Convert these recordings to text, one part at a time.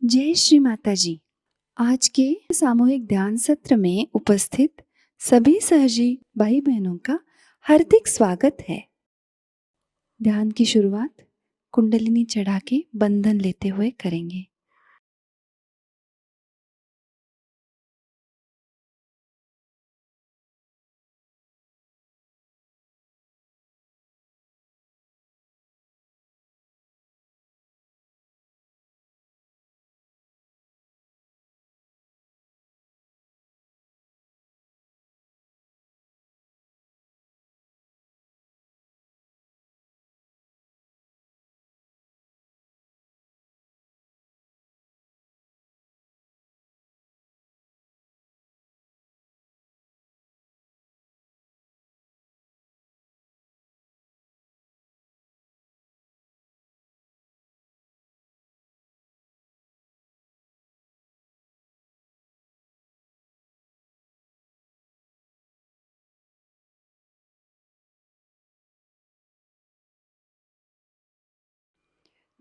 जय श्री माताजी। आज के सामूहिक ध्यान सत्र में उपस्थित सभी सहजी भाई बहनों का हार्दिक स्वागत है। ध्यान की शुरुआत कुंडलिनी चढ़ा के बंधन लेते हुए करेंगे।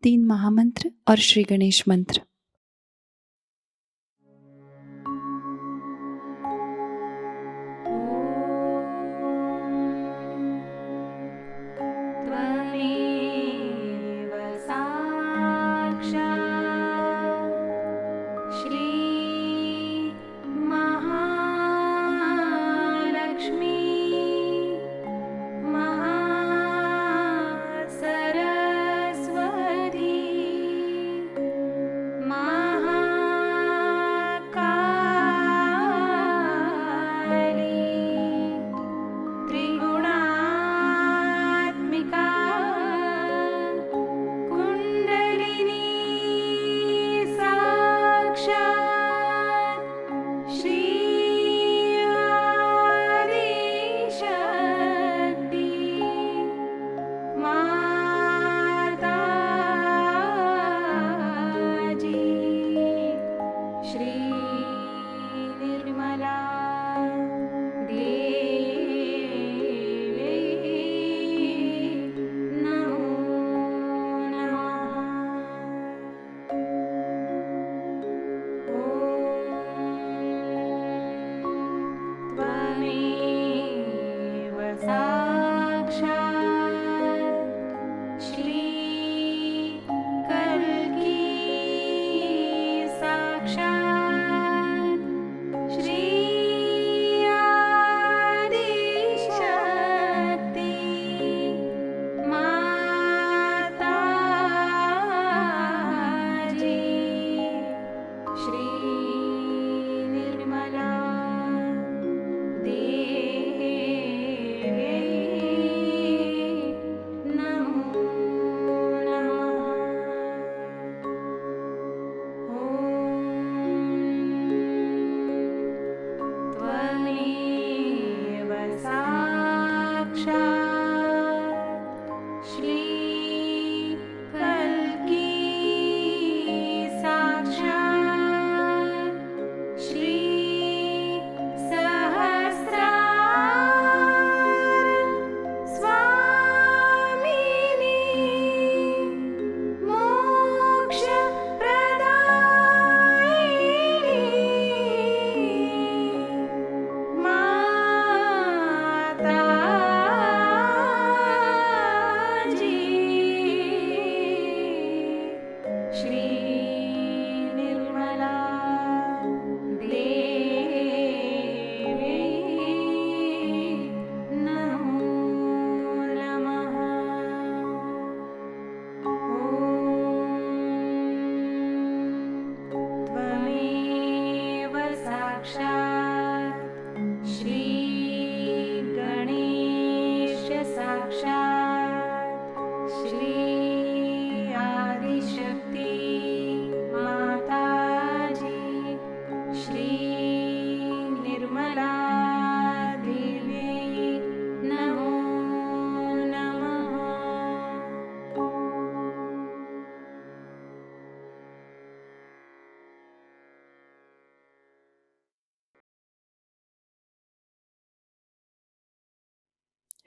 तीन महामंत्र और श्री गणेश मंत्र।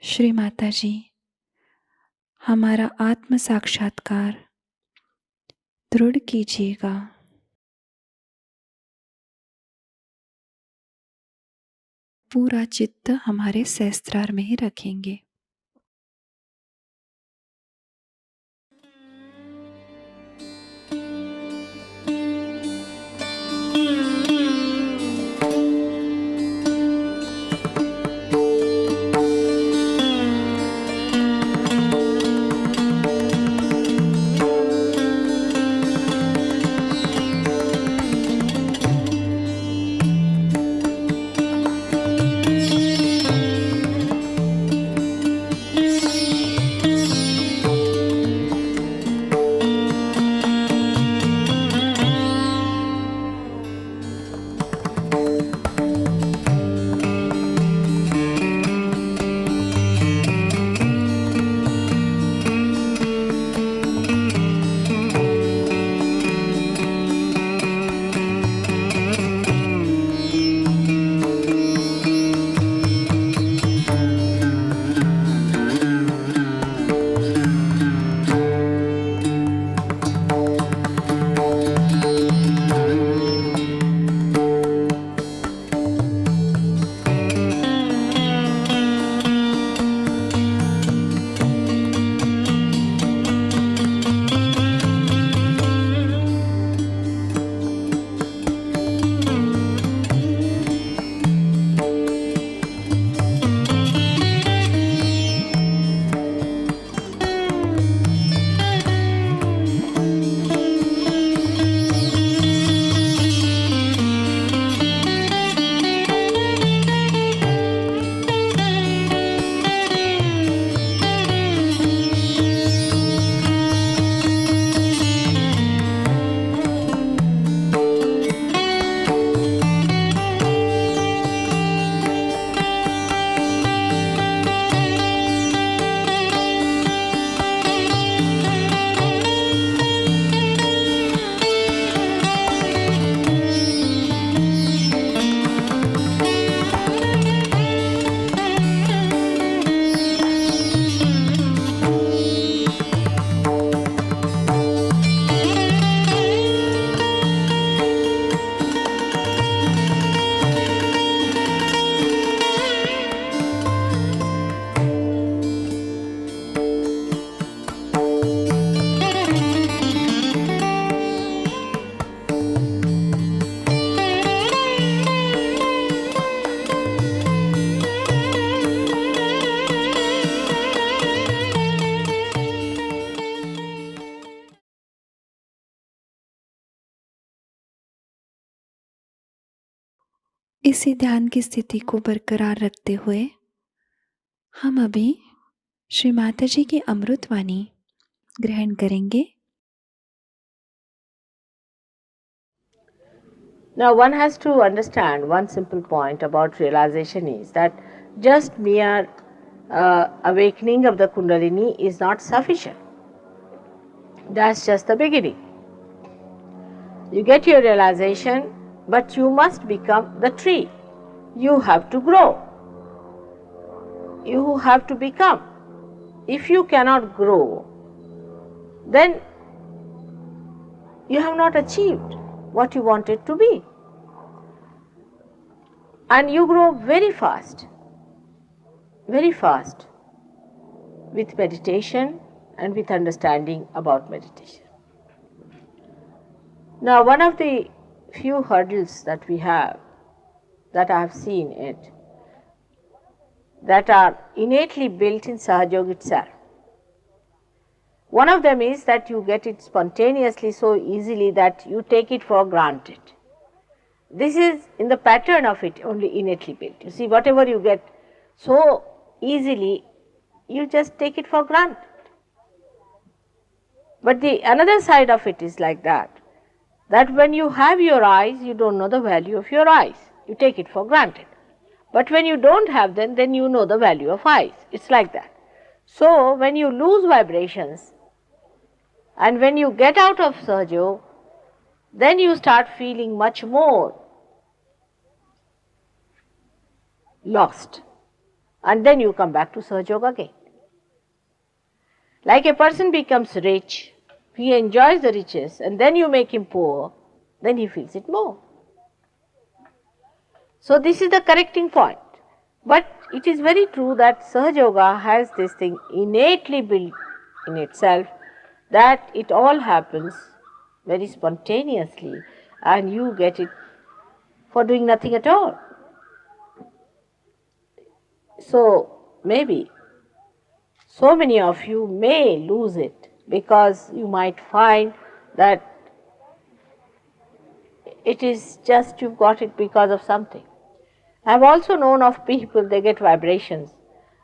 श्री माताजी, हमारा आत्म साक्षात्कार दृढ़ कीजिएगा। पूरा चित्त हमारे सहस्त्रार में ही रखेंगे। इसी ध्यान की स्थिति को बरकरार रखते हुए हम अभी श्री माताजी की अमृतवाणी ग्रहण करेंगे। Now one has to understand one simple point about realization is that just mere awakening of the Kundalini is not sufficient. That's just the beginning. You get your realization, but you must become the tree. You have to grow. You have to become. If you cannot grow, then you have not achieved what you wanted to be. And you grow very fast with meditation and with understanding about meditation. Now, one of the few hurdles that we have, that I have seen it, that are innately built in Sahajayoga itself. One of them is that you get it spontaneously so easily that you take it for granted. This is in the pattern of it only innately built. You see, whatever you get so easily, you just take it for granted. But the another side of it is like that when you have your eyes, you don't know the value of your eyes. You take it for granted. But when you don't have them, then you know the value of eyes. It's like that. So, when you lose vibrations and when you get out of Sahajayoga, then you start feeling much more lost. and then you come back to Sahajayoga again. Like a person becomes rich, he enjoys the riches, and then you make him poor, then he feels it more. So this is the correcting point. But it is very true that Sahajayoga has this thing innately built in itself, that it all happens very spontaneously and you get it for doing nothing at all. So maybe so many of you may lose it because you might find that it is just you've got it because of something. I have also known of people, they get vibrations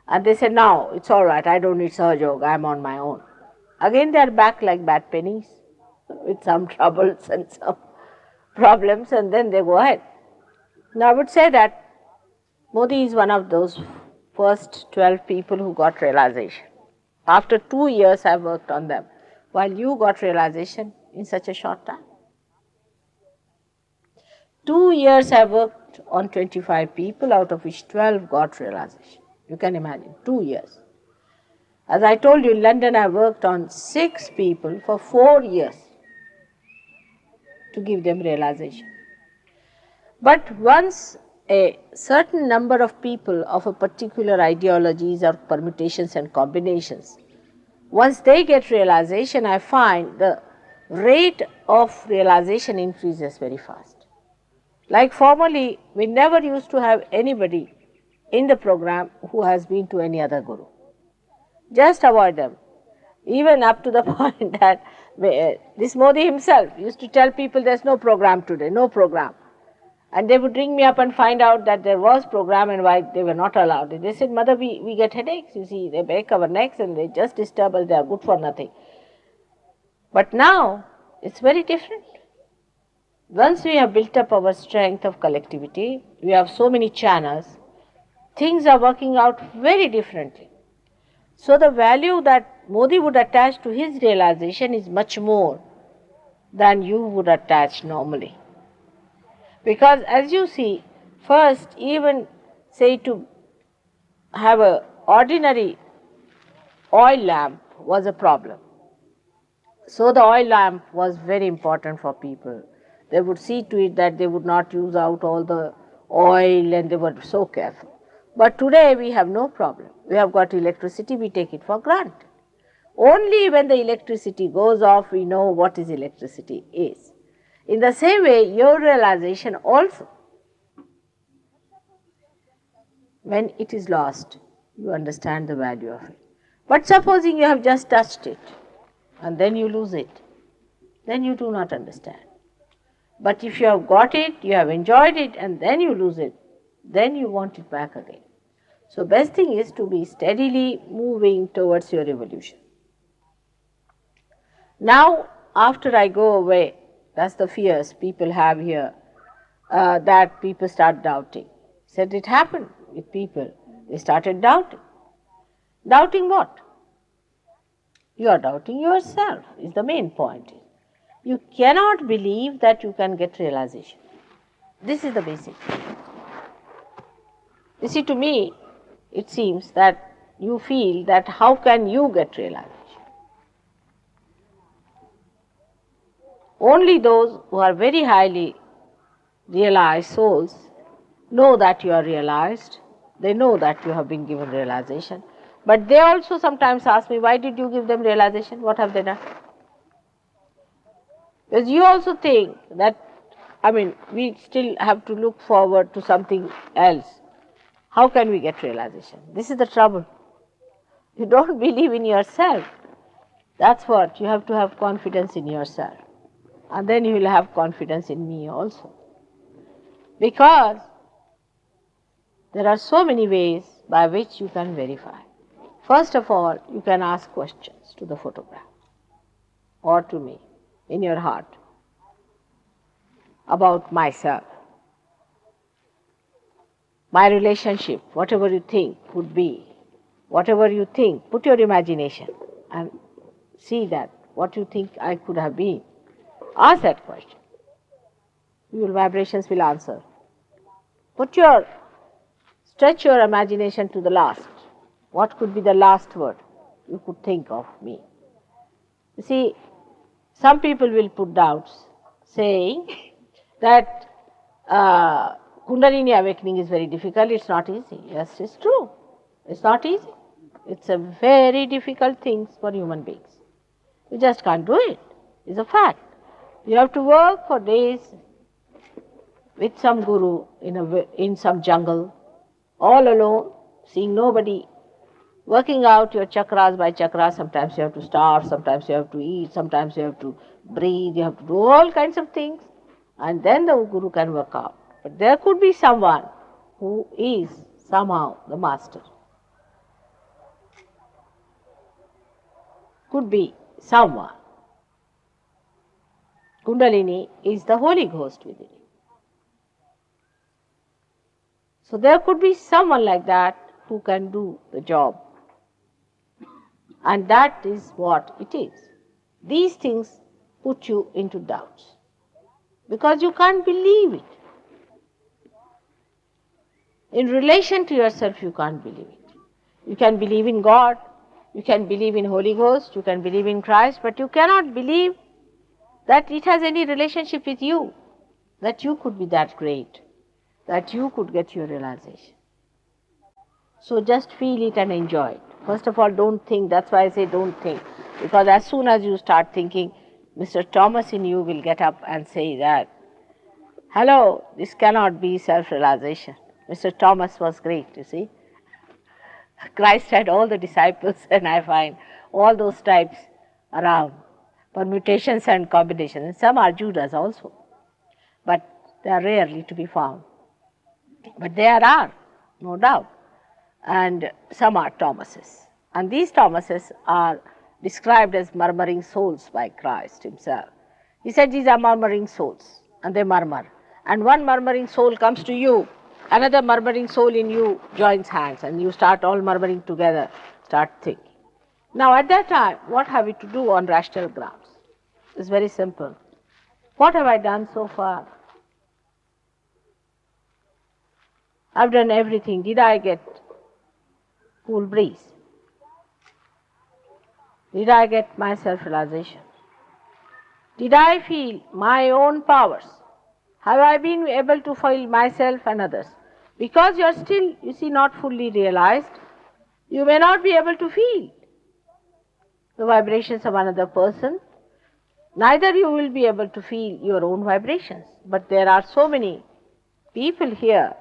and they say, now it's all right, I don't need Sahajayoga, I'm on my own. Again they are back like bad pennies with some troubles and some problems, and then they go ahead. Now I would say that Modi is one of those first 12 people who got realization. After 2 years I worked on them, while you got realization in such a short time. 2 years I worked on 25 people, out of which 12 got realization. You can imagine, 2 years. As I told you, in London I worked on 6 people for 4 years to give them realization. But once a certain number of people of a particular ideologies or permutations and combinations, once they get realization, I find the rate of realization increases very fast. Like formerly, we never used to have anybody in the program who has been to any other guru. Just avoid them. Even up to the point that this Modi himself used to tell people there's no program today, no program. And they would ring me up and find out that there was program and why they were not allowed. They said, Mother, we get headaches, you see, they break our necks and they just disturb us, they are good for nothing. But now, it's very different. Once we have built up our strength of collectivity, we have so many channels, things are working out very differently. So the value that Modi would attach to his realization is much more than you would attach normally. Because as you see, first even say to have an ordinary oil lamp was a problem. So the oil lamp was very important for people. They would see to it that they would not use out all the oil and they were so careful. But today we have no problem. We have got electricity, we take it for granted. Only when the electricity goes off, we know what is electricity is. In the same way, your realization also, when it is lost, you understand the value of it. But supposing you have just touched it and then you lose it, then you do not understand. But if you have got it, you have enjoyed it and then you lose it, then you want it back again. So best thing is to be steadily moving towards your evolution. Now, after I go away, that's the fears people have here, that people start doubting. Said it happened with people. They started doubting. Doubting what? You are doubting yourself is the main point. You cannot believe that you can get realization. This is the basic. You see, to me, it seems that you feel that how can you get realization? Only those who are very highly realized souls know that you are realized. They know that you have been given realization. But they also sometimes ask me, why did you give them realization? What have they done? Because you also think that, we still have to look forward to something else. How can we get realization? This is the trouble. You don't believe in yourself. That's what, you have to have confidence in yourself. And then you will have confidence in me also. Because there are so many ways by which you can verify. First of all, you can ask questions to the photograph or to me in your heart about myself, my relationship, whatever you think would be, whatever you think, put your imagination and see that what you think I could have been. Ask that question. Your vibrations will answer. Put your Stretch your imagination to the last. What could be the last word you could think of me? You see, some people will put doubts saying that Kundalini awakening is very difficult, it's not easy. Yes, it's true. It's not easy. It's a very difficult thing for human beings. You just can't do it. It's a fact. You have to work for days with some guru in some jungle, all alone, seeing nobody, working out your chakras by chakras. Sometimes you have to starve, sometimes you have to eat, sometimes you have to breathe, you have to do all kinds of things, and then the guru can work out. But there could be someone who is somehow the master. Could be someone. Kundalini is the Holy Ghost within you. So there could be someone like that who can do the job. And that is what it is. These things put you into doubts because you can't believe it. In relation to yourself, you can't believe it. You can believe in God, you can believe in Holy Ghost, you can believe in Christ, but you cannot believe that it has any relationship with you, that you could be that great, that you could get your realization. So just feel it and enjoy it. First of all, don't think. That's why I say don't think. Because as soon as you start thinking, Mr. Thomas in you will get up and say that, hello, this cannot be self-realization. Mr. Thomas was great, you see. Christ had all the disciples, and I find all those types around, permutations and combinations. And some are Judas also, but they are rarely to be found. But there are, no doubt. And some are Thomases. And these Thomases are described as murmuring souls by Christ himself. He said these are murmuring souls, and they murmur. And one murmuring soul comes to you, another murmuring soul in you joins hands, and you start all murmuring together, start thinking. Now at that time, what have we to do on rational grounds? It's very simple. What have I done so far? I've done everything. Did I get cool breeze? Did I get my self-realization? Did I feel my own powers? Have I been able to feel myself and others? Because you are still, you see, not fully realized, you may not be able to feel the vibrations of another person. Neither you will be able to feel your own vibrations. But there are so many people here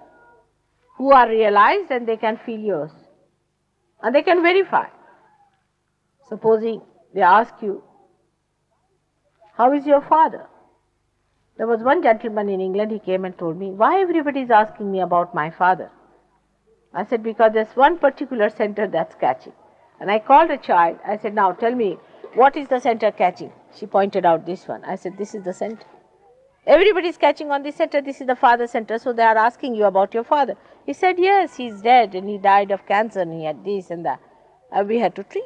who are realized and they can feel yours. And they can verify. Supposing they ask you, how is your father? There was one gentleman in England, he came and told me, why everybody is asking me about my father? I said, because there's one particular center that's catching. And I called a child, I said, now tell me, what is the center catching? She pointed out this one. I said, this is the center. Everybody is catching on this center, this is the father center, so they are asking you about your father. He said, yes, he's dead and he died of cancer and he had this and that. And we had to treat.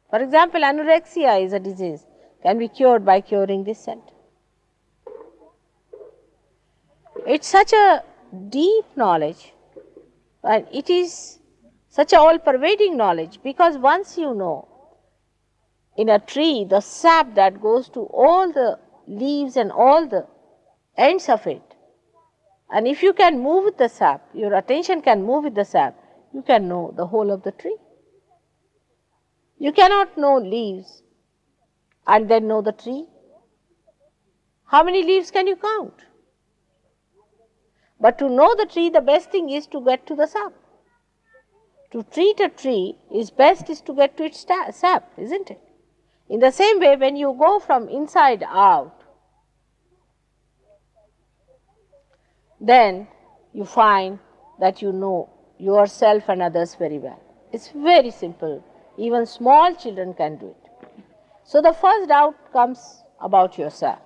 For example, anorexia is a disease, can be cured by curing this center. It's such a deep knowledge, and it is such a all-pervading knowledge, because once you know, in a tree, the sap that goes to all the leaves and all the ends of it, and if you can move with the sap, your attention can move with the sap, you can know the whole of the tree. You cannot know leaves and then know the tree. How many leaves can you count? But to know the tree, the best thing is to get to the sap. To treat a tree is best is to get to its sap, isn't it? In the same way, when you go from inside out, then you find that you know yourself and others very well. It's very simple. Even small children can do it. So the first doubt comes about yourself.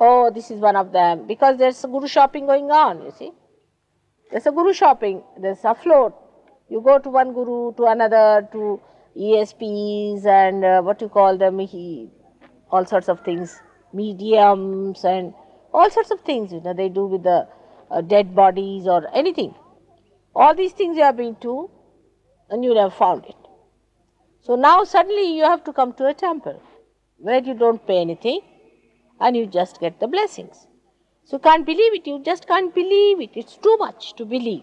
Oh, this is one of them, because there's a guru shopping going on, you see. There's a guru shopping, there's a float. You go to one guru, to another, to ESPs and what you call them, all sorts of things, mediums and all sorts of things, they do with the dead bodies or anything. All these things you have been to and you have found it. So now suddenly you have to come to a temple where you don't pay anything and you just get the blessings. So you can't believe it, you just can't believe it. It's too much to believe.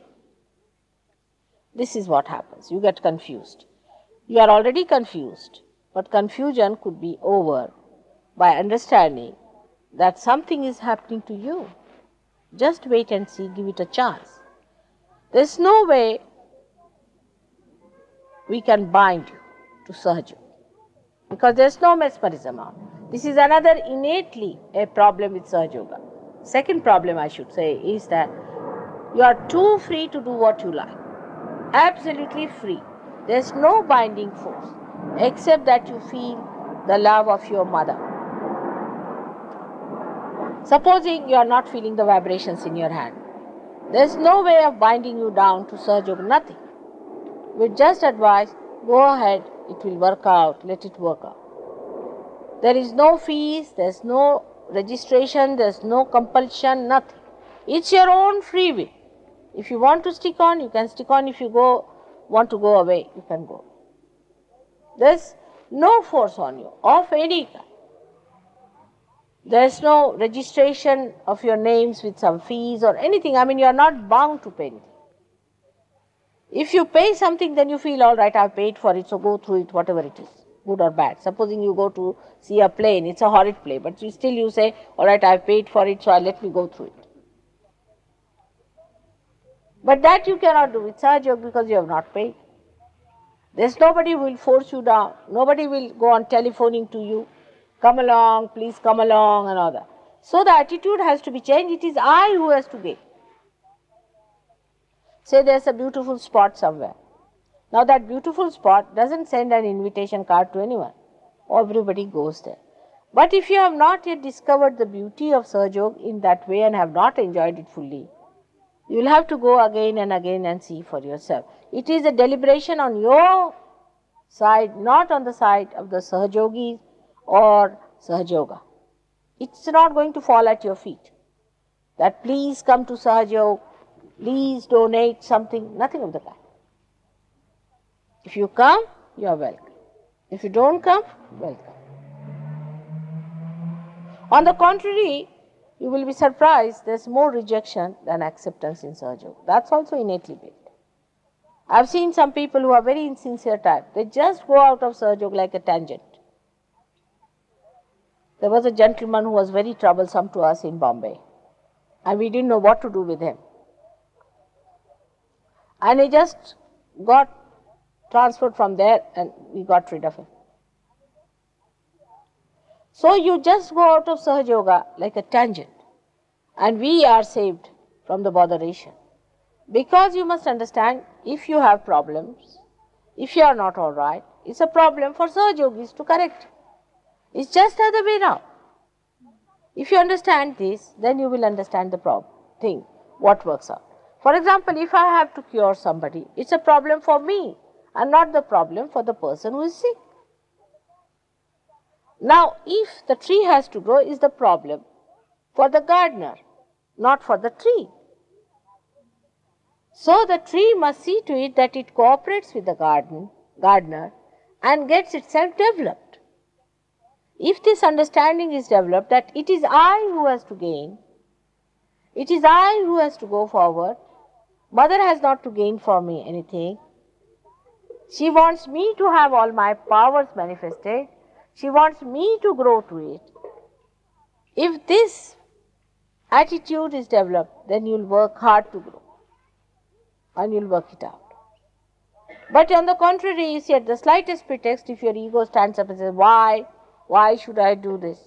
This is what happens. You get confused. You are already confused, but confusion could be over by understanding that something is happening to you. Just wait and see, give it a chance. There's no way we can bind you to Sahajayoga because there's no mesmerism on. This is another innately a problem with Sahajayoga. Second problem I should say is that you are too free to do what you like. Absolutely free. There's no binding force except that you feel the love of your mother. Supposing you are not feeling the vibrations in your hand, there's no way of binding you down to Sahajayoga, nothing. We just advise, go ahead, it will work out, let it work out. There is no fees, there's no registration, there's no compulsion, nothing. It's your own free will. If you want to stick on, you can stick on. If you want to go away, you can go. There's no force on you of any kind. There's no registration of your names with some fees or anything. I mean, you are not bound to pay anything. If you pay something, then you feel, all right, I've paid for it, so go through it, whatever it is, good or bad. Supposing you go to see a plane, it's a horrid play, but still you say, all right, I've paid for it, so let me go through it. But that you cannot do with Sahajayoga because you have not paid. There's nobody who will force you down. Nobody will go on telephoning to you, come along, please come along and all that. So the attitude has to be changed. It is I who has to give. Say there's a beautiful spot somewhere. Now that beautiful spot doesn't send an invitation card to anyone. Everybody goes there. But if you have not yet discovered the beauty of Sahajayoga in that way and have not enjoyed it fully, you will have to go again and again and see for yourself. It is a deliberation on your side, not on the side of the Sahajogis or Sahajayoga. It's not going to fall at your feet. That please come to Sahajayoga, please donate something, nothing of the kind. If you come, you are welcome. If you don't come, welcome. On the contrary, you will be surprised there's more rejection than acceptance in Sahajayoga. That's also innately built. I've seen some people who are very insincere type. They just go out of Sahajayoga like a tangent. There was a gentleman who was very troublesome to us in Bombay, and we didn't know what to do with him. And he just got transferred from there and we got rid of him. So you just go out of Sahajayoga like a tangent, and we are saved from the botheration. Because you must understand, if you have problems, if you are not all right, it's a problem for Sahajogis to correct. It's just the other way around. If you understand this, then you will understand the thing, what works out. For example, if I have to cure somebody, it's a problem for me and not the problem for the person who is sick. Now, if the tree has to grow, is the problem for the gardener, not for the tree. So the tree must see to it that it cooperates with the gardener and gets itself developed. If this understanding is developed that it is I who has to gain, it is I who has to go forward, mother has not to gain for me anything. She wants me to have all my powers manifested. She wants me to grow to it. If this attitude is developed, then you will work hard to grow and you will work it out. But on the contrary, you see, at the slightest pretext, if your ego stands up and says, why should I do this?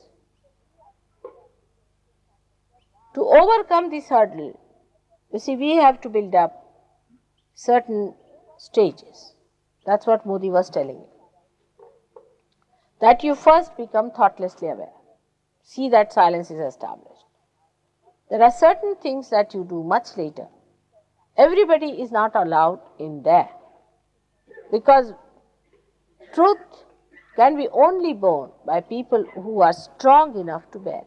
To overcome this hurdle, you see, we have to build up certain stages. That's what Modi was telling me. That you first become thoughtlessly aware. See that silence is established. There are certain things that you do much later. Everybody is not allowed in there. Because truth can be only borne by people who are strong enough to bear it.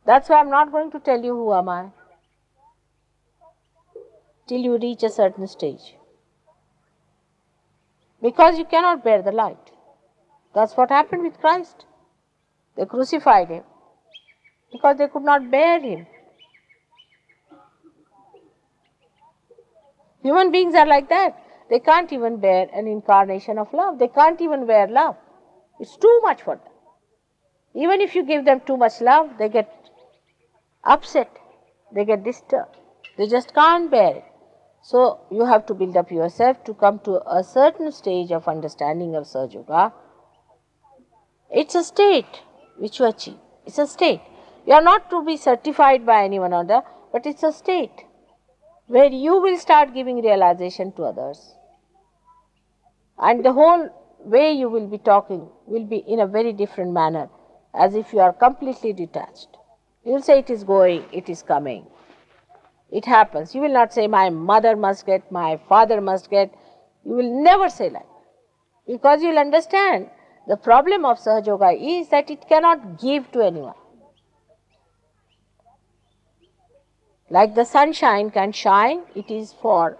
That's why I'm not going to tell you who am I. till you reach a certain stage. Because you cannot bear the light. That's what happened with Christ. They crucified him because they could not bear him. Human beings are like that. They can't even bear an incarnation of love. They can't even bear love. It's too much for them. Even if you give them too much love, they get upset. They get disturbed. They just can't bear it. So you have to build up yourself to come to a certain stage of understanding of Sahajayoga. It's a state which you achieve. It's a state. You are not to be certified by anyone or other, but it's a state where you will start giving realization to others. And the whole way you will be talking will be in a very different manner, as if you are completely detached. You will say it is going, it is coming. It happens. You will not say my mother must get, my father must get. You will never say that. Because you will understand the problem of Sahajayoga is that it cannot give to anyone. Like the sunshine can shine, it is for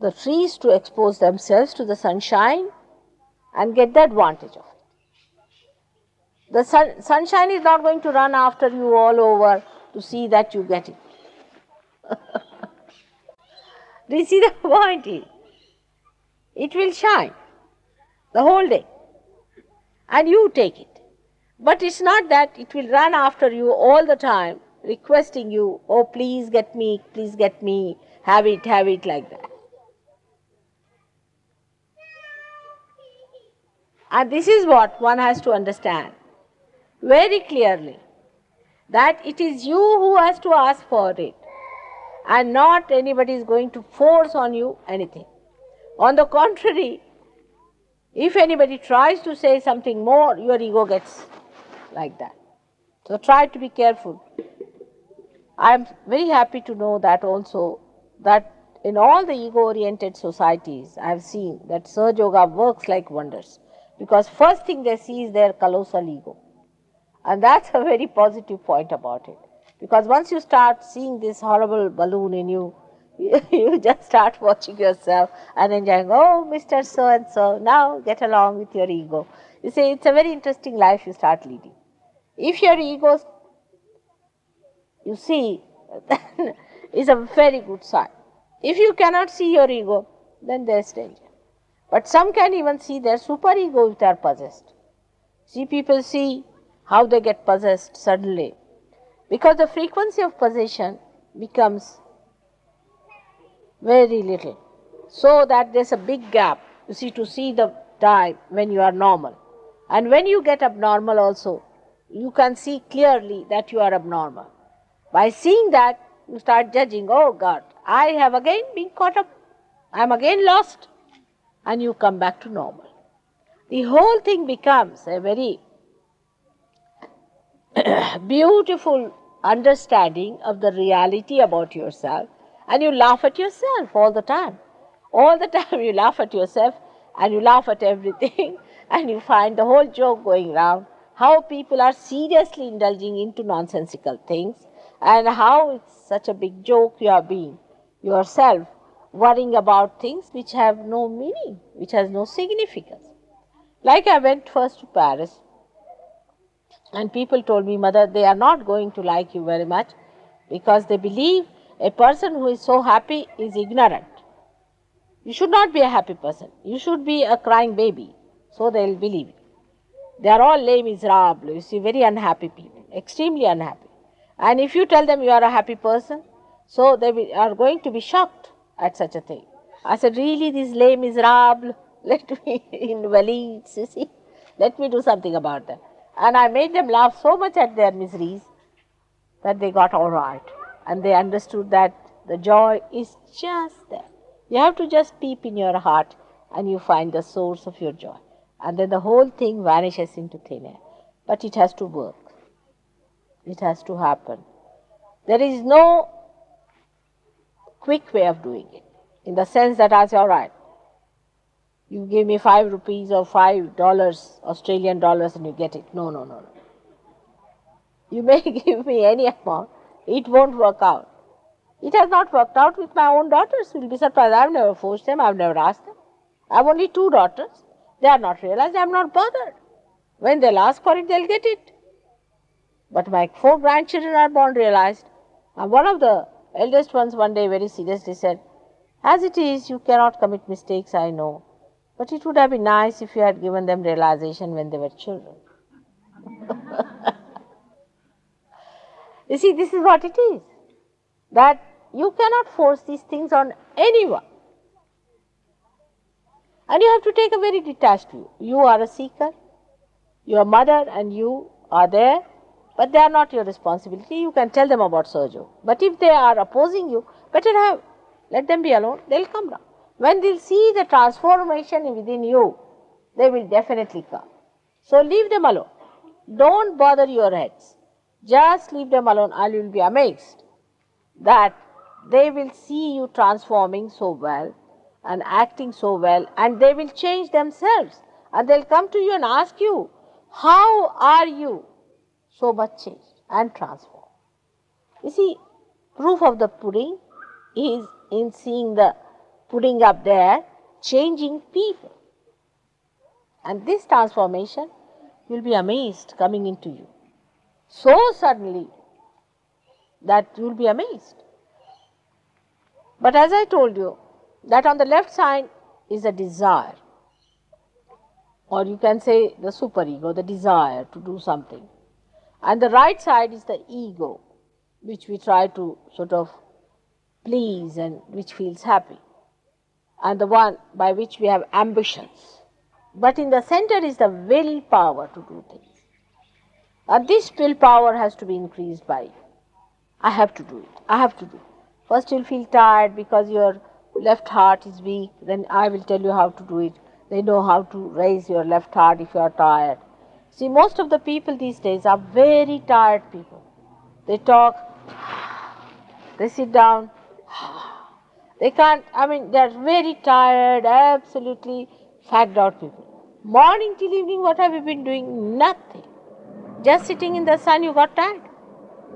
the trees to expose themselves to the sunshine and get the advantage of it. The sunshine is not going to run after you all over to see that you get it. Do you see the point is? It will shine the whole day and you take it. But it's not that it will run after you all the time, requesting you, oh please get me, have it like that. And this is what one has to understand very clearly, that it is you who has to ask for it and not anybody is going to force on you anything. On the contrary, if anybody tries to say something more, your ego gets like that. So try to be careful. I am very happy to know that also, that in all the ego-oriented societies, I have seen that Sahajayoga works like wonders. Because first thing they see is their colossal ego. And that's a very positive point about it. Because once you start seeing this horrible balloon in you, you just start watching yourself and enjoying, oh, Mr. So-and-so, now get along with your ego. You see, it's a very interesting life you start leading. If your ego, you see, is a very good sign. If you cannot see your ego, then there is danger. But some can even see their superego if they are possessed. See, people see how they get possessed suddenly. Because the frequency of possession becomes very little. So that there is a big gap, you see, to see the time when you are normal. And when you get abnormal also, you can see clearly that you are abnormal. By seeing that, you start judging, oh God, I have again been caught up. I am again lost. And you come back to normal. The whole thing becomes a very beautiful understanding of the reality about yourself, and you laugh at yourself all the time. All the time you laugh at yourself and you laugh at everything and you find the whole joke going round, how people are seriously indulging into nonsensical things and how it's such a big joke you have been yourself worrying about things which have no meaning, which has no significance. Like I went first to Paris and people told me, Mother, they are not going to like you very much because they believe a person who is so happy is ignorant. You should not be a happy person. You should be a crying baby. So they will believe it. They are all les miserables, you see, very unhappy people, extremely unhappy. And if you tell them you are a happy person, so they are going to be shocked at such a thing. I said, really, these les miserables, let me invalids, you see, let me do something about them. And I made them laugh so much at their miseries that they got all right. And they understood that the joy is just there. You have to just peep in your heart and you find the source of your joy. And then the whole thing vanishes into thin air. But it has to work. It has to happen. There is no quick way of doing it. In the sense that I say, all right, you give me 5 rupees or $5, Australian dollars, and you get it. No. You may give me any amount. It won't work out. It has not worked out with my own daughters. You'll be surprised. I've never forced them, I've never asked them. I have only 2 daughters. They are not realized, I'm not bothered. When they'll ask for it, they'll get it. But my 4 grandchildren are born realized. And one of the eldest ones one day very seriously said, as it is, you cannot commit mistakes, I know. But it would have been nice if you had given them realization when they were children. You see, this is what it is. That you cannot force these things on anyone. And you have to take a very detached view. You are a seeker, your mother and you are there, but they are not your responsibility. You can tell them about Sahajayoga. But if they are opposing you, let them be alone, they will come down. When they will see the transformation within you, they will definitely come. So leave them alone. Don't bother your heads. Just leave them alone and you will be amazed that they will see you transforming so well and acting so well, and they will change themselves and they will come to you and ask you, how are you so much changed and transformed? You see, proof of the pudding is in seeing the pudding up there changing people. And this transformation, you will be amazed coming into you so suddenly that you will be amazed. But as I told you, that on the left side is a desire, or you can say the superego, the desire to do something. And the right side is the ego, which we try to sort of please and which feels happy, and the one by which we have ambitions. But in the center is the willpower to do things. And this willpower has to be increased by you. I have to do it. I have to do it. First you'll feel tired because your left heart is weak. Then I will tell you how to do it. They know how to raise your left heart if you are tired. See, most of the people these days are very tired people. They talk, they sit down, they can't, they are very tired, absolutely fagged out people. Morning till evening, what have you been doing? Nothing. Just sitting in the sun, you got tired.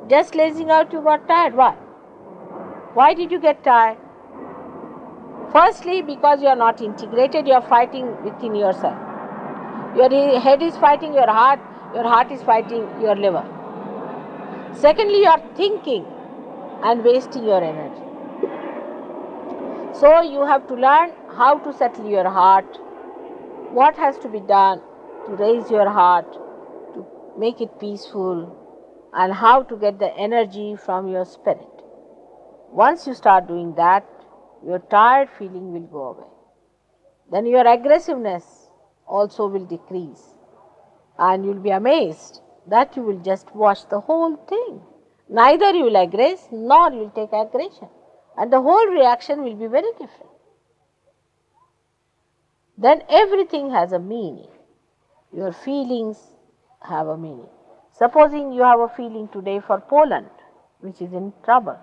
Just lazing out, you got tired. Why? Why did you get tired? Firstly, because you are not integrated, you are fighting within yourself. Your head is fighting your heart is fighting your liver. Secondly, you are thinking and wasting your energy. So you have to learn how to settle your heart, what has to be done to raise your heart, to make it peaceful, and how to get the energy from your spirit. Once you start doing that, your tired feeling will go away. Then your aggressiveness also will decrease, and you will be amazed that you will just watch the whole thing. Neither you will aggress nor you will take aggression, and the whole reaction will be very different. Then everything has a meaning. Your feelings have a meaning. Supposing you have a feeling today for Poland, which is in trouble.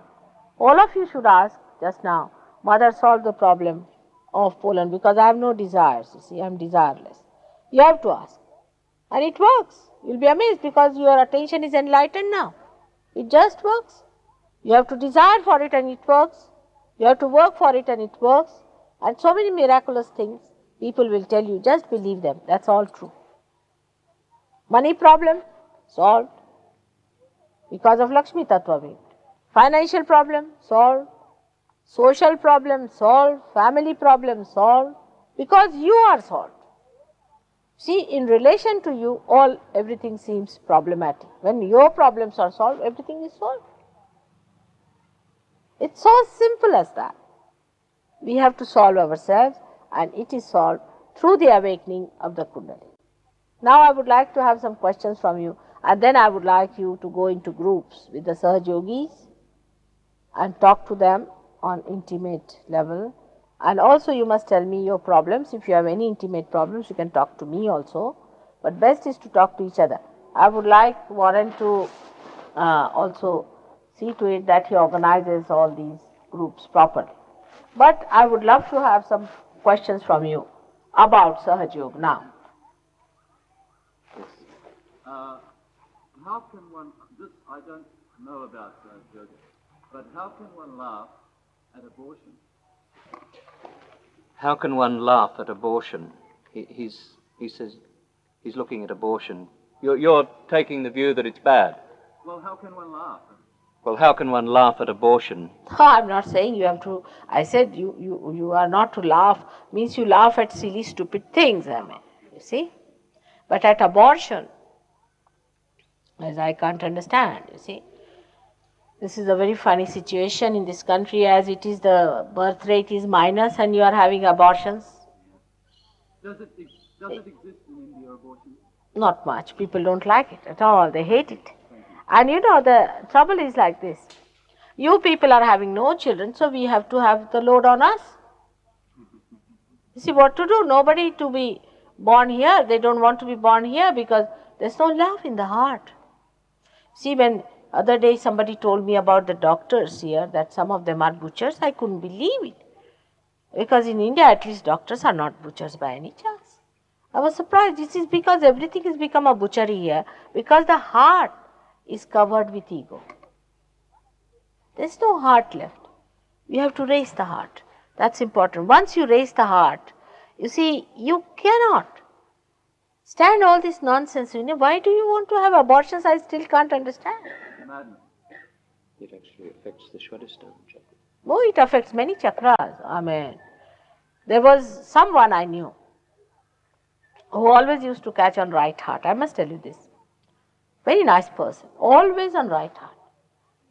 All of you should ask just now, Mother, solve the problem of Poland, because I have no desires, you see, I am desireless. You have to ask. And it works. You will be amazed because your attention is enlightened now. It just works. You have to desire for it and it works. You have to work for it and it works. And so many miraculous things people will tell you, just believe them, that's all true. Money problem, solved because of Lakshmi Tattva being. Financial problem, solved. Social problem, solved. Family problem, solved. Because you are solved. See, in relation to you, everything seems problematic. When your problems are solved, everything is solved. It's so simple as that. We have to solve ourselves, and it is solved through the awakening of the Kundalini. Now I would like to have some questions from you, and then I would like you to go into groups with the Sahajogis and talk to them on intimate level. And also you must tell me your problems. If you have any intimate problems, you can talk to me also. But best is to talk to each other. I would like Warren to also see to it that he organizes all these groups properly. But I would love to have some questions from you about Sahajayoga now. How can one, this I don't know about yoga, But how can one laugh at abortion? How can one laugh at abortion? He says he's looking at abortion. You're taking the view that it's bad. Well, how can one laugh? Well, how can one laugh at abortion? I'm not saying you have to. I said you are not to laugh, means you laugh at silly, stupid things, I mean, you see. But at abortion, as I can't understand, you see. This is a very funny situation in this country, as it is the birth rate is minus and you are having abortions. Does it exist in India, abortion? Not much. People don't like it at all. They hate it. And you know, the trouble is like this. You people are having no children, so we have to have the load on us. You see what to do? Nobody to be born here. They don't want to be born here because there's no love in the heart. See, when other day somebody told me about the doctors here, that some of them are butchers, I couldn't believe it. Because in India, at least, doctors are not butchers by any chance. I was surprised. This is because everything has become a butchery here, because the heart is covered with ego. There's no heart left. We have to raise the heart. That's important. Once you raise the heart, you see, you cannot stand all this nonsense. You know, why do you want to have abortions? I still can't understand. Madness. It actually affects the Swadhisthana chakra. Oh, it affects many chakras. I mean, there was someone I knew who always used to catch on right heart. I must tell you this. Very nice person, always on right heart.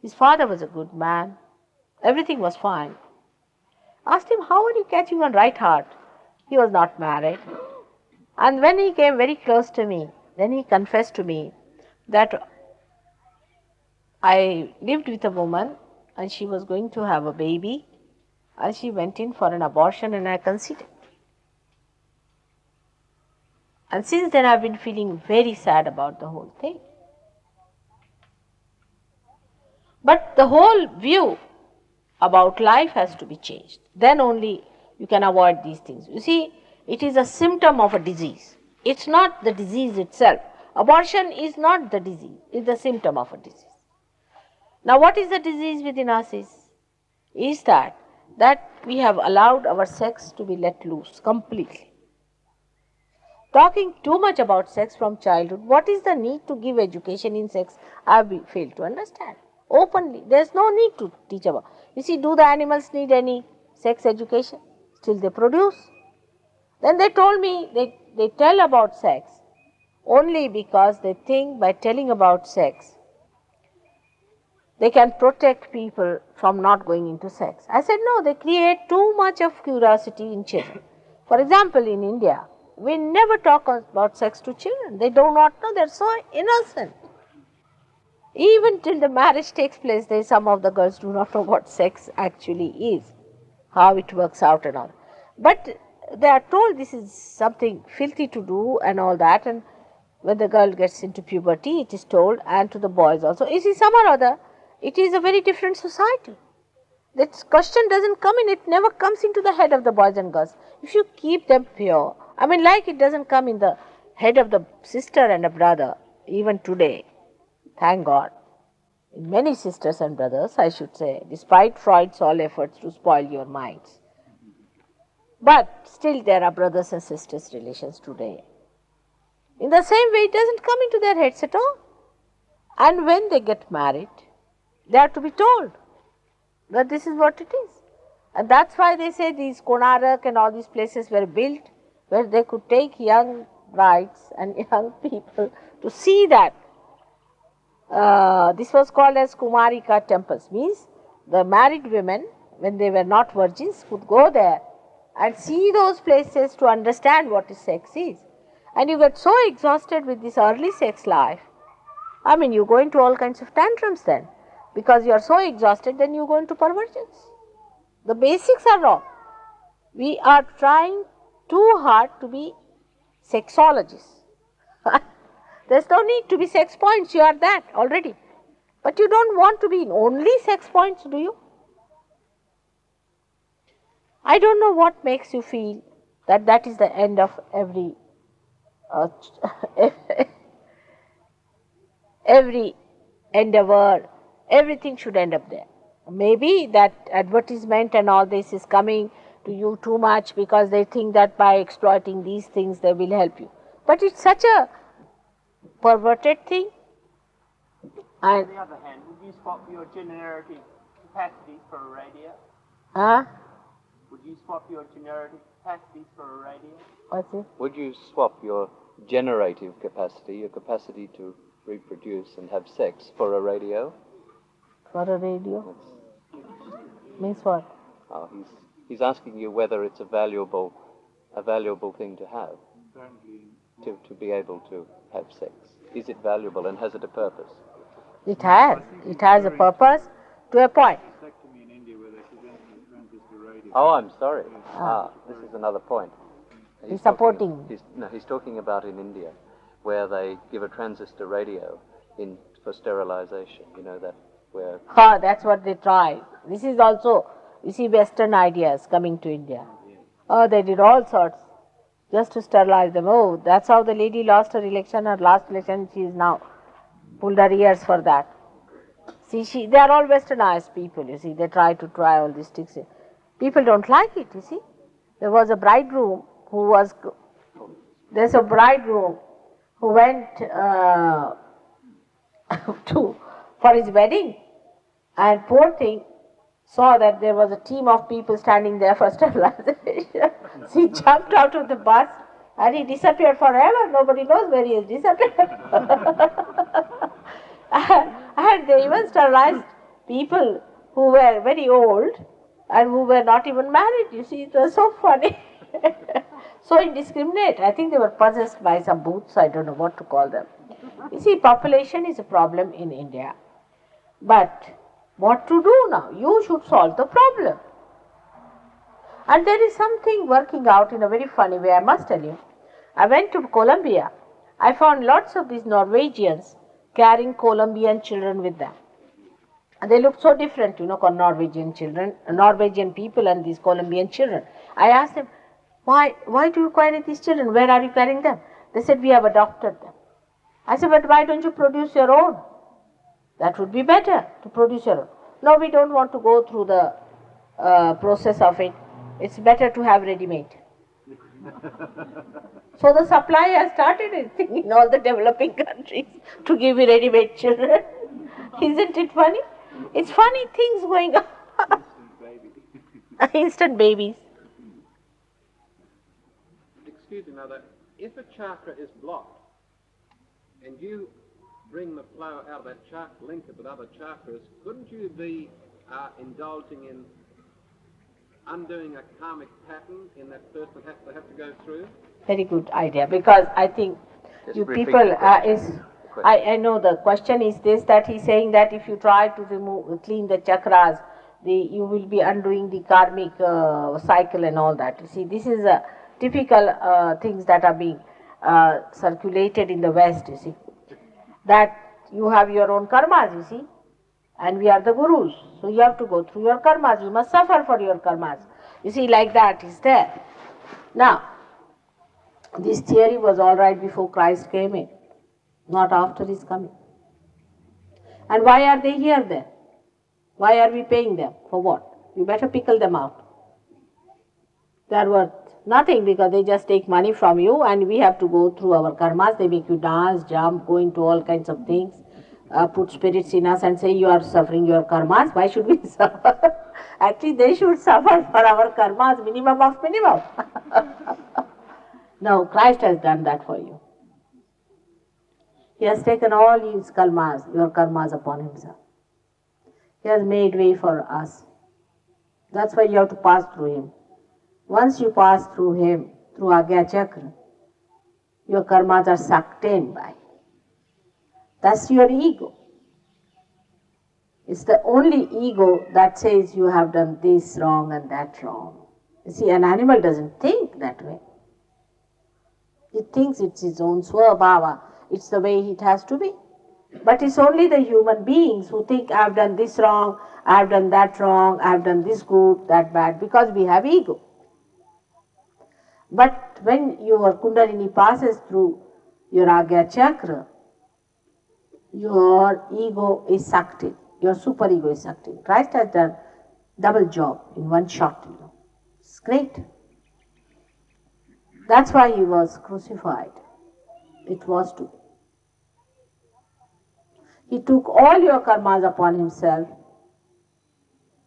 His father was a good man. Everything was fine. Asked him, how are you catching on right heart? He was not married. And when he came very close to me, then he confessed to me that I lived with a woman and she was going to have a baby and she went in for an abortion and I conceived. And since then I've been feeling very sad about the whole thing. But the whole view about life has to be changed. Then only you can avoid these things. You see, it is a symptom of a disease. It's not the disease itself. Abortion is not the disease, it's the symptom of a disease. Now what is the disease within us is that we have allowed our sex to be let loose completely. Talking too much about sex from childhood, what is the need to give education in sex? I have failed to understand. Openly, there is no need to teach about. You see, do the animals need any sex education? Still they produce. Then they told me they tell about sex only because they think by telling about sex, they can protect people from not going into sex. I said, no, they create too much of curiosity in children. For example, in India, we never talk about sex to children. They do not know, they are so innocent. Even till the marriage takes place, some of the girls do not know what sex actually is, how it works out and all. But they are told this is something filthy to do and all that, and when the girl gets into puberty, it is told, and to the boys also. You see, some or other, it is a very different society. That question doesn't come in, it never comes into the head of the boys and girls. If you keep them pure, I mean, like it doesn't come in the head of the sister and a brother, even today. Thank God. In many sisters and brothers, I should say, despite Freud's all efforts to spoil your minds. But still there are brothers and sisters relations today. In the same way, it doesn't come into their heads at all. And when they get married, they are to be told that this is what it is. And that's why they say these Konarak and all these places were built where they could take young brides and young people to see that. This was called as Kumarika temples, means the married women, when they were not virgins, could go there and see those places to understand what sex is. And you get so exhausted with this early sex life. I mean, you go into all kinds of tantrums then. Because you are so exhausted, then you go into perversions. The basics are wrong. We are trying too hard to be sexologists. There's no need to be sex points, you are that already. But you don't want to be in only sex points, do you? I don't know what makes you feel that that is the end of every every endeavor, everything should end up there. Maybe that advertisement and all this is coming to you too much because they think that by exploiting these things they will help you. But it's such a perverted thing. On the other hand, would you swap your generative capacities for a radio? Huh? Would you swap your generative capacities for a radio? What's it? Would you swap your generative capacity, your capacity to reproduce and have sex, for a radio? For a radio? Means what? Oh, he's asking you whether it's a valuable thing to have, to be able to have sex. Is it valuable and has it a purpose? It has a purpose to a point. Vasectomy in India where they present the transistor radio. Oh, I'm sorry. This is another point. He's supporting. He's talking about in India, where they give a transistor radio for sterilization. You know that where. That's what they try. This is also, you see, Western ideas coming to India. Oh, they did all sorts just to sterilize them. Oh, that's how the lady lost her election. Her last election, she is now pulled her ears for that. See, they are all westernized people, you see. They try all these tricks. People don't like it, you see. There's a bridegroom who went for his wedding, and poor thing saw that there was a team of people standing there for sterilization. So he jumped out of the bus and he disappeared forever. Nobody knows where he has disappeared. And they even sterilized people who were very old and who were not even married. You see, it was so funny. So indiscriminate. I think they were possessed by some booths. I don't know what to call them. You see, population is a problem in India. But what to do now? You should solve the problem. And there is something working out in a very funny way, I must tell you. I went to Colombia. I found lots of these Norwegians carrying Colombian children with them. And they looked so different, Norwegian children, Norwegian people and these Colombian children. I asked them, why do you carry these children? Where are you carrying them? They said, we have adopted them. I said, but why don't you produce your own? That would be better, to produce your own. No, we don't want to go through the process of it. It's better to have ready-made. So the supply has started in all the developing countries to give you ready-made children. Isn't it funny? It's funny things going on. Instant babies. Excuse me, Mother. If a chakra is blocked and you bring the flow out of that chakra, link it with other chakras, couldn't you be indulging in undoing a karmic pattern in that person they have to go through? Very good idea, because I think Just you repeat people the question. I know the question is this, that he's saying that if you try to clean the chakras, you will be undoing the karmic cycle and all that. You see, this is a typical things that are being circulated in the West, you see. That you have your own karmas, you see, and we are the gurus. So you have to go through your karmas. You must suffer for your karmas. You see, like that is there. Now, this theory was all right before Christ came in, not after his coming. And why are they here then? Why are we paying them? For what? You better pickle them out. They are worth nothing because they just take money from you, and we have to go through our karmas. They make you dance, jump, go into all kinds of things, put spirits in us and say you are suffering your karmas. Why should we suffer? At least they should suffer for our karmas, minimum of minimum. No, Christ has done that for you. He has taken all his karmas, your karmas upon himself. He has made way for us. That's why you have to pass through him. Once you pass through him, through Agya Chakra, your karmas are sucked in by. That's your ego. It's the only ego that says you have done this wrong and that wrong. You see, an animal doesn't think that way. It thinks it's its own swabhava. It's the way it has to be. But it's only the human beings who think, I have done this wrong, I have done that wrong, I have done this good, that bad, because we have ego. But when your Kundalini passes through your Agya Chakra, your ego is sucked in. your superego is sucked in. Christ has done double job in one shot, It's great. That's why he was crucified. It was to be. He took all your karmas upon himself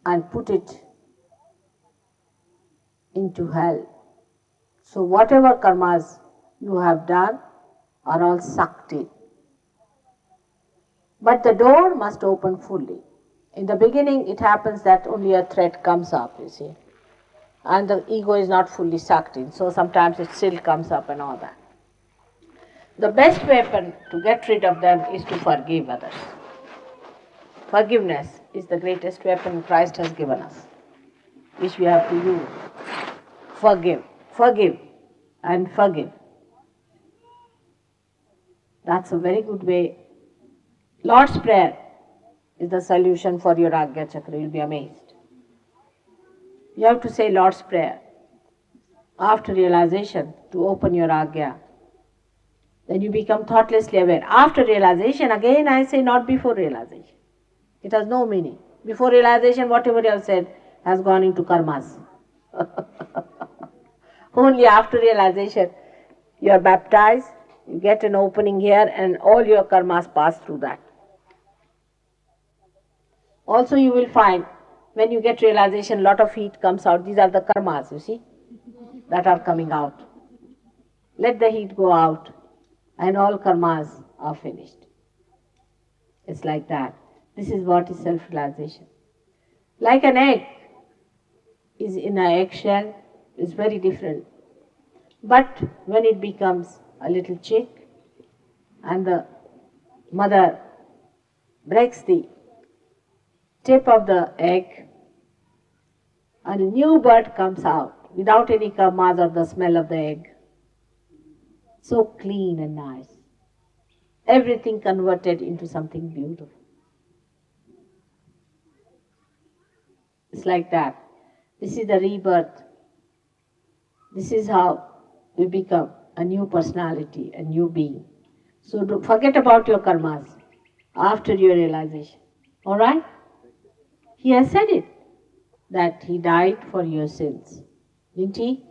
and put it into hell. So whatever karmas you have done are all sucked in. But the door must open fully. In the beginning, it happens that only a thread comes up, you see. And the ego is not fully sucked in, so sometimes it still comes up and all that. The best weapon to get rid of them is to forgive others. Forgiveness is the greatest weapon Christ has given us, which we have to use. Forgive, forgive, and forgive. That's a very good way. Lord's Prayer is the solution for your Agya Chakra. You'll be amazed. You have to say Lord's Prayer after realization to open your Agya. Then you become thoughtlessly aware. After realization, again I say not before realization. It has no meaning. Before realization, whatever you have said has gone into karmas. Only after realization, you are baptized, you get an opening here, and all your karmas pass through that. Also, you will find when you get realization, lot of heat comes out. These are the karmas, you see, that are coming out. Let the heat go out, and all karmas are finished. It's like that. This is what is self-realization. Like an egg is in an eggshell, is very different. But when it becomes a little chick and the mother breaks the tip of the egg and a new bird comes out without any karmas or the smell of the egg. So clean and nice. Everything converted into something beautiful. It's like that. This is the rebirth. This is how we become a new personality, a new being. So forget about your karmas after your realization. Alright? He has said it, that he died for your sins. Didn't he?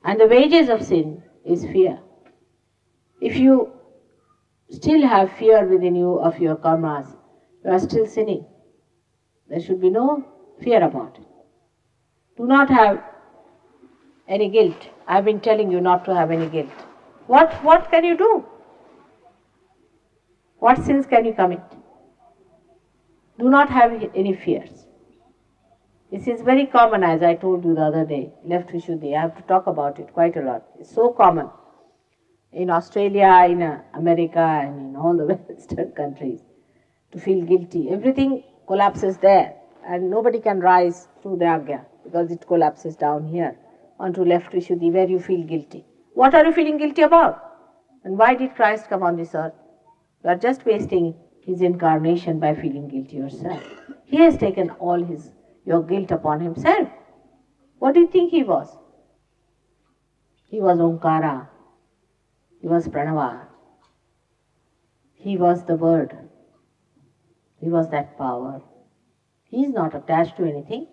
And the wages of sin is fear. If you still have fear within you of your karmas, you are still sinning. There should be no fear about it. Do not have any guilt. I have been telling you not to have any guilt. What can you do? What sins can you commit? Do not have any fears. This is very common, as I told you the other day, left Vishuddhi. I have to talk about it quite a lot. It's so common in Australia, in America, and in all the Western countries to feel guilty. Everything collapses there, and nobody can rise through the Agya because it collapses down here onto left Vishuddhi where you feel guilty. What are you feeling guilty about? And why did Christ come on this earth? You are just wasting his incarnation by feeling guilty yourself. He has taken all your guilt upon himself. What do you think he was? He was Omkara. He was Pranava. He was the word. He was that power. He is not attached to anything,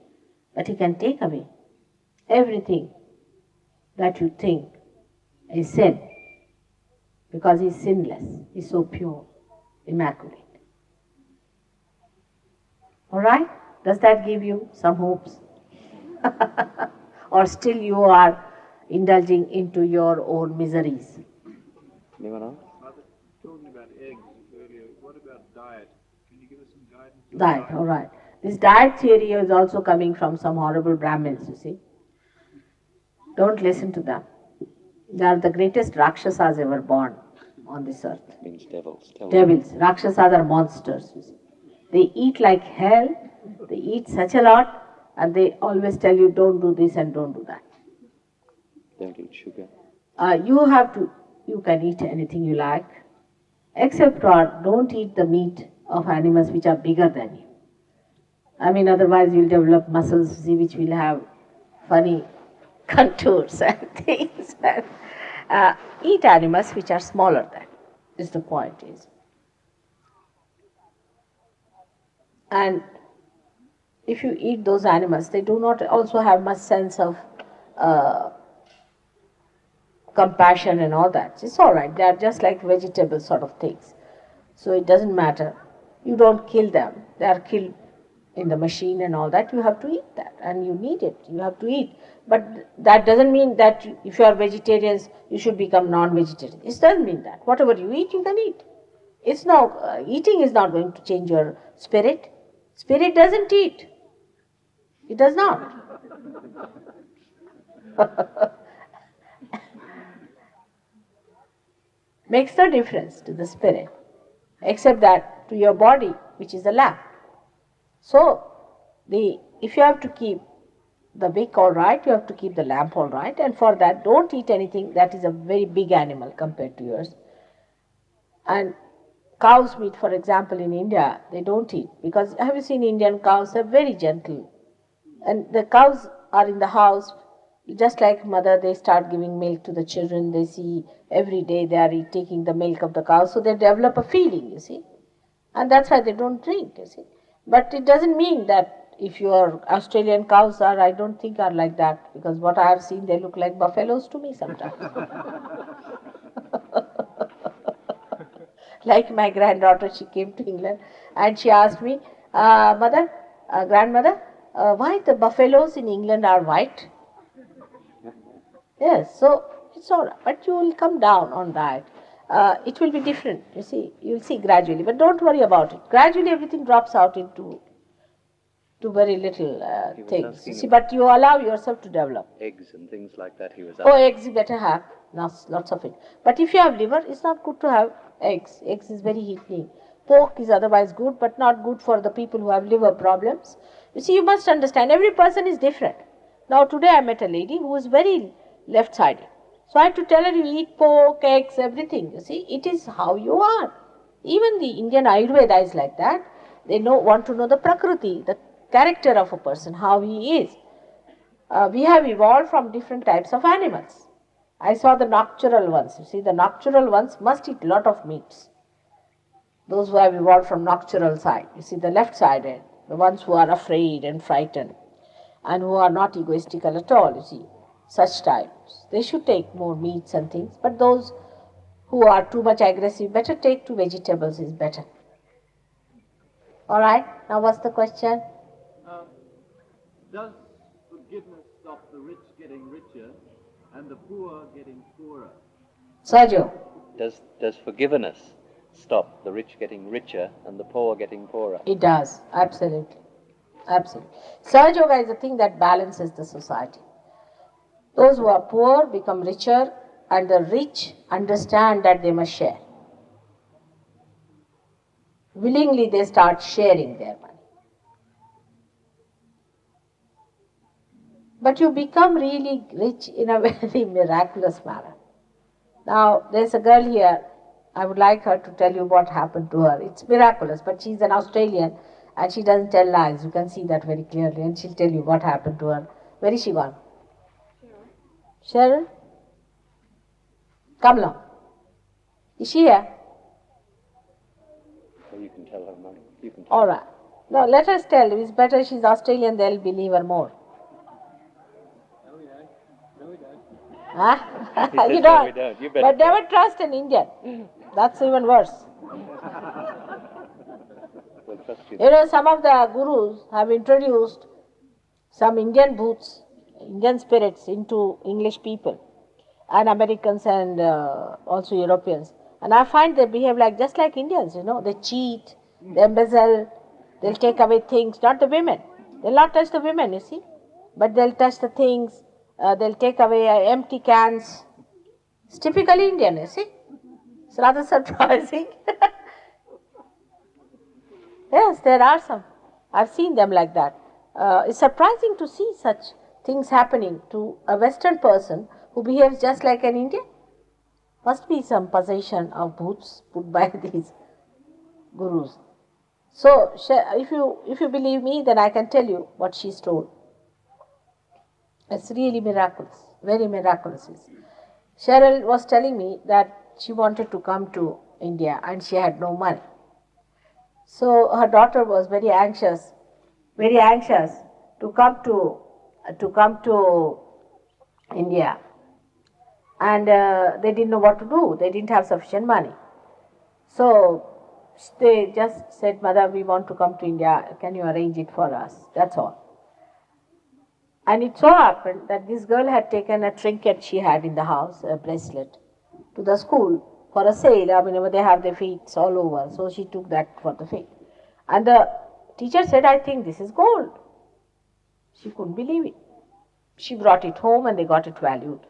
but he can take away everything that you think is sin, because he is sinless. He is so pure, immaculate. Alright? Does that give you some hopes? Or still you are indulging into your own miseries? Anyone else? Mother, talking about eggs earlier, what about diet? Can you give us some guidance? Diet, alright. This diet theory is also coming from some horrible Brahmins, you see. Don't listen to them. They are the greatest Rakshasas ever born on this earth. Means devils. Devils. Rakshasas are monsters, you see. They eat like hell, they eat such a lot, and they always tell you don't do this and don't do that. Don't eat sugar. You can eat anything you like, except for don't eat the meat of animals which are bigger than you. I mean, otherwise you'll develop muscles, see, which will have funny contours and things. Eat animals which are smaller than, is the point is. And if you eat those animals, they do not also have much sense of compassion and all that. It's all right. They are just like vegetable sort of things. So it doesn't matter. You don't kill them. They are killed in the machine and all that. You have to eat that, and you need it. You have to eat. But that doesn't mean that if you are vegetarians, you should become non-vegetarian. It doesn't mean that. Whatever you eat, you can eat. It's not, eating is not going to change your spirit. Spirit doesn't eat. It does not. Makes no difference to the spirit, except that to your body, which is a lamp. So, if you have to keep the wick all right, you have to keep the lamp all right, and for that, don't eat anything that is a very big animal compared to yours. And cow's meat, for example, in India, they don't eat, because have you seen Indian cows? They're very gentle. And the cows are in the house, just like mother, they start giving milk to the children. They see every day they are taking the milk of the cow, so they develop a feeling, you see. And that's why they don't drink, you see. But it doesn't mean that if your Australian cows are, I don't think are like that, because what I have seen, they look like buffaloes to me sometimes. Like my granddaughter, she came to England and she asked me, grandmother, why the buffaloes in England are white? Yes, so it's all right, but you will come down on that. It will be different, you see, you will see gradually, but don't worry about it. Gradually everything drops out into very little things, you see, but you allow yourself to develop. Eggs and things like that he was Oh, eggs you better have, lots of it. But if you have liver, it's not good to have eggs. Eggs is very heating. Pork is otherwise good, but not good for the people who have liver problems. You see, you must understand, every person is different. Now today I met a lady who was very left-sided. So I had to tell her, you eat pork, eggs, everything. You see, it is how you are. Even the Indian Ayurveda is like that. They want to know the prakriti, the character of a person, how he is. We have evolved from different types of animals. I saw the nocturnal ones. You see, the nocturnal ones must eat lot of meats. Those who have evolved from nocturnal side. You see, the left-sided, the ones who are afraid and frightened, and who are not egoistical at all, you see, such types. They should take more meats and things, but those who are too much aggressive, better take to vegetables is better. All right, now what's the question? Does forgiveness stop the rich getting richer and the poor getting poorer? Sergio. Does forgiveness stop the rich getting richer and the poor getting poorer? It does, absolutely. Absolutely. Sahajayoga is the thing that balances the society. Those who are poor become richer, and the rich understand that they must share. Willingly they start sharing their money. But you become really rich in a very miraculous manner. Now, there's a girl here, I would like her to tell you what happened to her. It's miraculous, but she's an Australian and she doesn't tell lies. You can see that very clearly, and she'll tell you what happened to her. Where is she gone? Sharon? Come along. Is she here? Well, you can tell her, Mother. You can tell All right. No, let us tell. It's better she's Australian, they'll believe her more. No, we don't. No, we don't. Huh? He says, You "No, don't. we don't. You better But never trust an Indian. That's even worse. We'll trust you. You know, some of the gurus have introduced some Indian bhoots, Indian spirits into English people, and Americans, and also Europeans. And I find they behave just like Indians, you know. They cheat, they embezzle, they'll take away things, not the women. They'll not touch the women, you see. But they'll touch the things, they'll take away empty cans. It's typically Indian, you see. It's rather surprising. Yes, there are some. I've seen them like that. It's surprising to see such things happening to a Western person who behaves just like an Indian. Must be some possession of bhoots put by these gurus. So, if you believe me, then I can tell you what she's told. It's really miraculous, very miraculous. Cheryl was telling me that she wanted to come to India and she had no money. So her daughter was very anxious to come to India, and they didn't know what to do. They didn't have sufficient money. So they just said, "Mother, we want to come to India. Can you arrange it for us?" That's all. And it so happened that this girl had taken a trinket she had in the house, a bracelet, to the school for a sale. I mean, they have their feet all over, so she took that for the feet. And the teacher said, "I think this is gold." She couldn't believe it. She brought it home and they got it valued.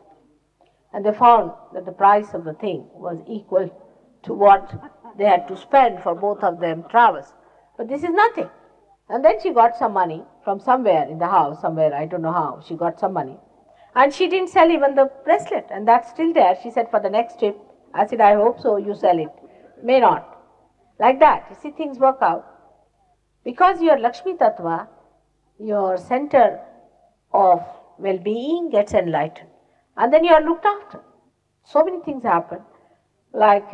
And they found that the price of the thing was equal to what they had to spend for both of them travels. But this is nothing. And then she got some money from somewhere in the house, somewhere, I don't know how, she got some money. And she didn't sell even the bracelet, and that's still there. She said, for the next trip, I said, I hope so, you sell it. May not. Like that, you see, things work out. Because your Lakshmi Tattva, your center of well-being gets enlightened. And then you are looked after. So many things happen. Like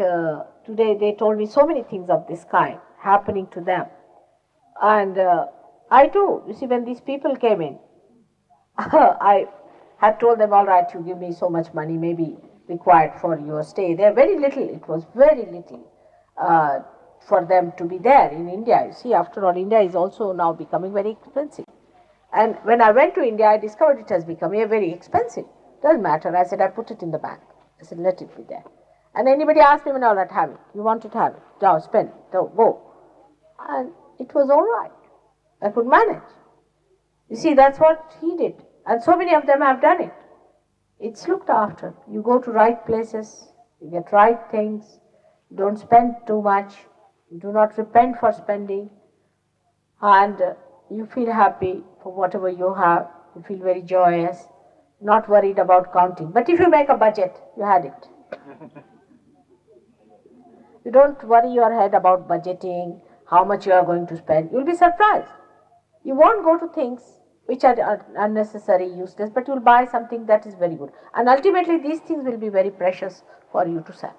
today they told me so many things of this kind happening to them. And I too, you see, when these people came in, I had told them, all right, you give me so much money, maybe required for your stay. They're very little, it was very little for them to be there in India. You see, after all, India is also now becoming very expensive. And when I went to India, I discovered it has become very expensive. Doesn't matter. I said, I put it in the bank. I said, let it be there. And anybody asked me, now let have it. You want it, have it. Now spend it. Go. And it was all right. I could manage. You see, that's what he did. And so many of them have done it. It's looked after. You go to right places, you get right things, you don't spend too much, you do not repent for spending, and you feel happy for whatever you have, you feel very joyous, not worried about counting. But if you make a budget, you had it. You don't worry your head about budgeting, how much you are going to spend. You'll be surprised. You won't go to things which are unnecessary, useless, but you'll buy something that is very good. And ultimately, these things will be very precious for you to sell.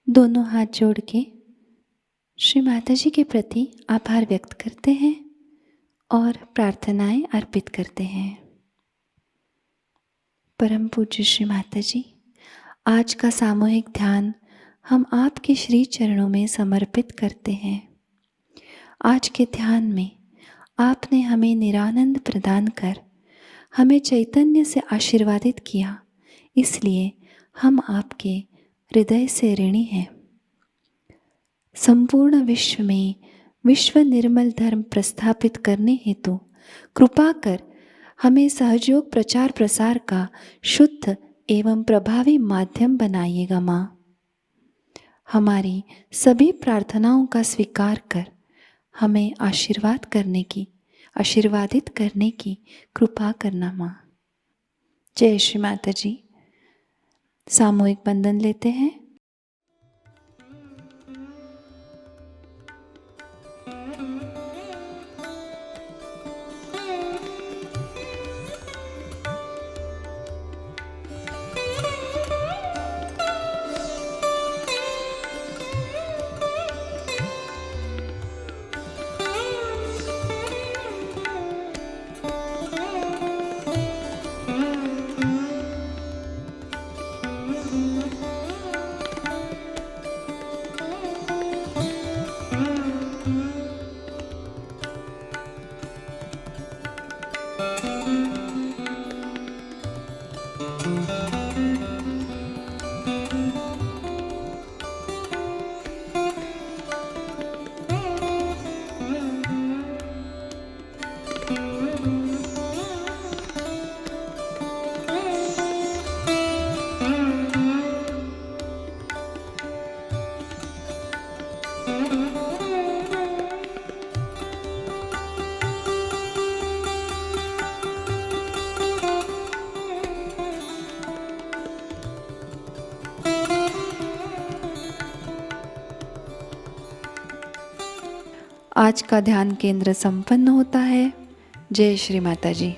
दोनों हाथ जोड़ के श्री माताजी के प्रति आभार व्यक्त करते हैं और प्रार्थनाएं अर्पित करते हैं। परम पूज्य श्री माताजी, आज का सामूहिक ध्यान हम आपके श्री चरणों में समर्पित करते हैं। आज के ध्यान में आपने हमें निरानंद प्रदान कर हमें चैतन्य से आशीर्वादित किया, इसलिए हम आपके हृदय से ऋणी हैं। संपूर्ण विश्व में विश्व निर्मल धर्म प्रस्थापित करने हेतु कृपा कर हमें सहयोग प्रचार प्रसार का शुद्ध एवं प्रभावी माध्यम बनाइएगा माँ। हमारी सभी प्रार्थनाओं का स्वीकार कर हमें आशीर्वादित करने की कृपा करना माँ। जय श्री माता जी। सामूहिक बंधन लेते हैं। आज का ध्यान केंद्र संपन्न होता है। जय श्री माता जी।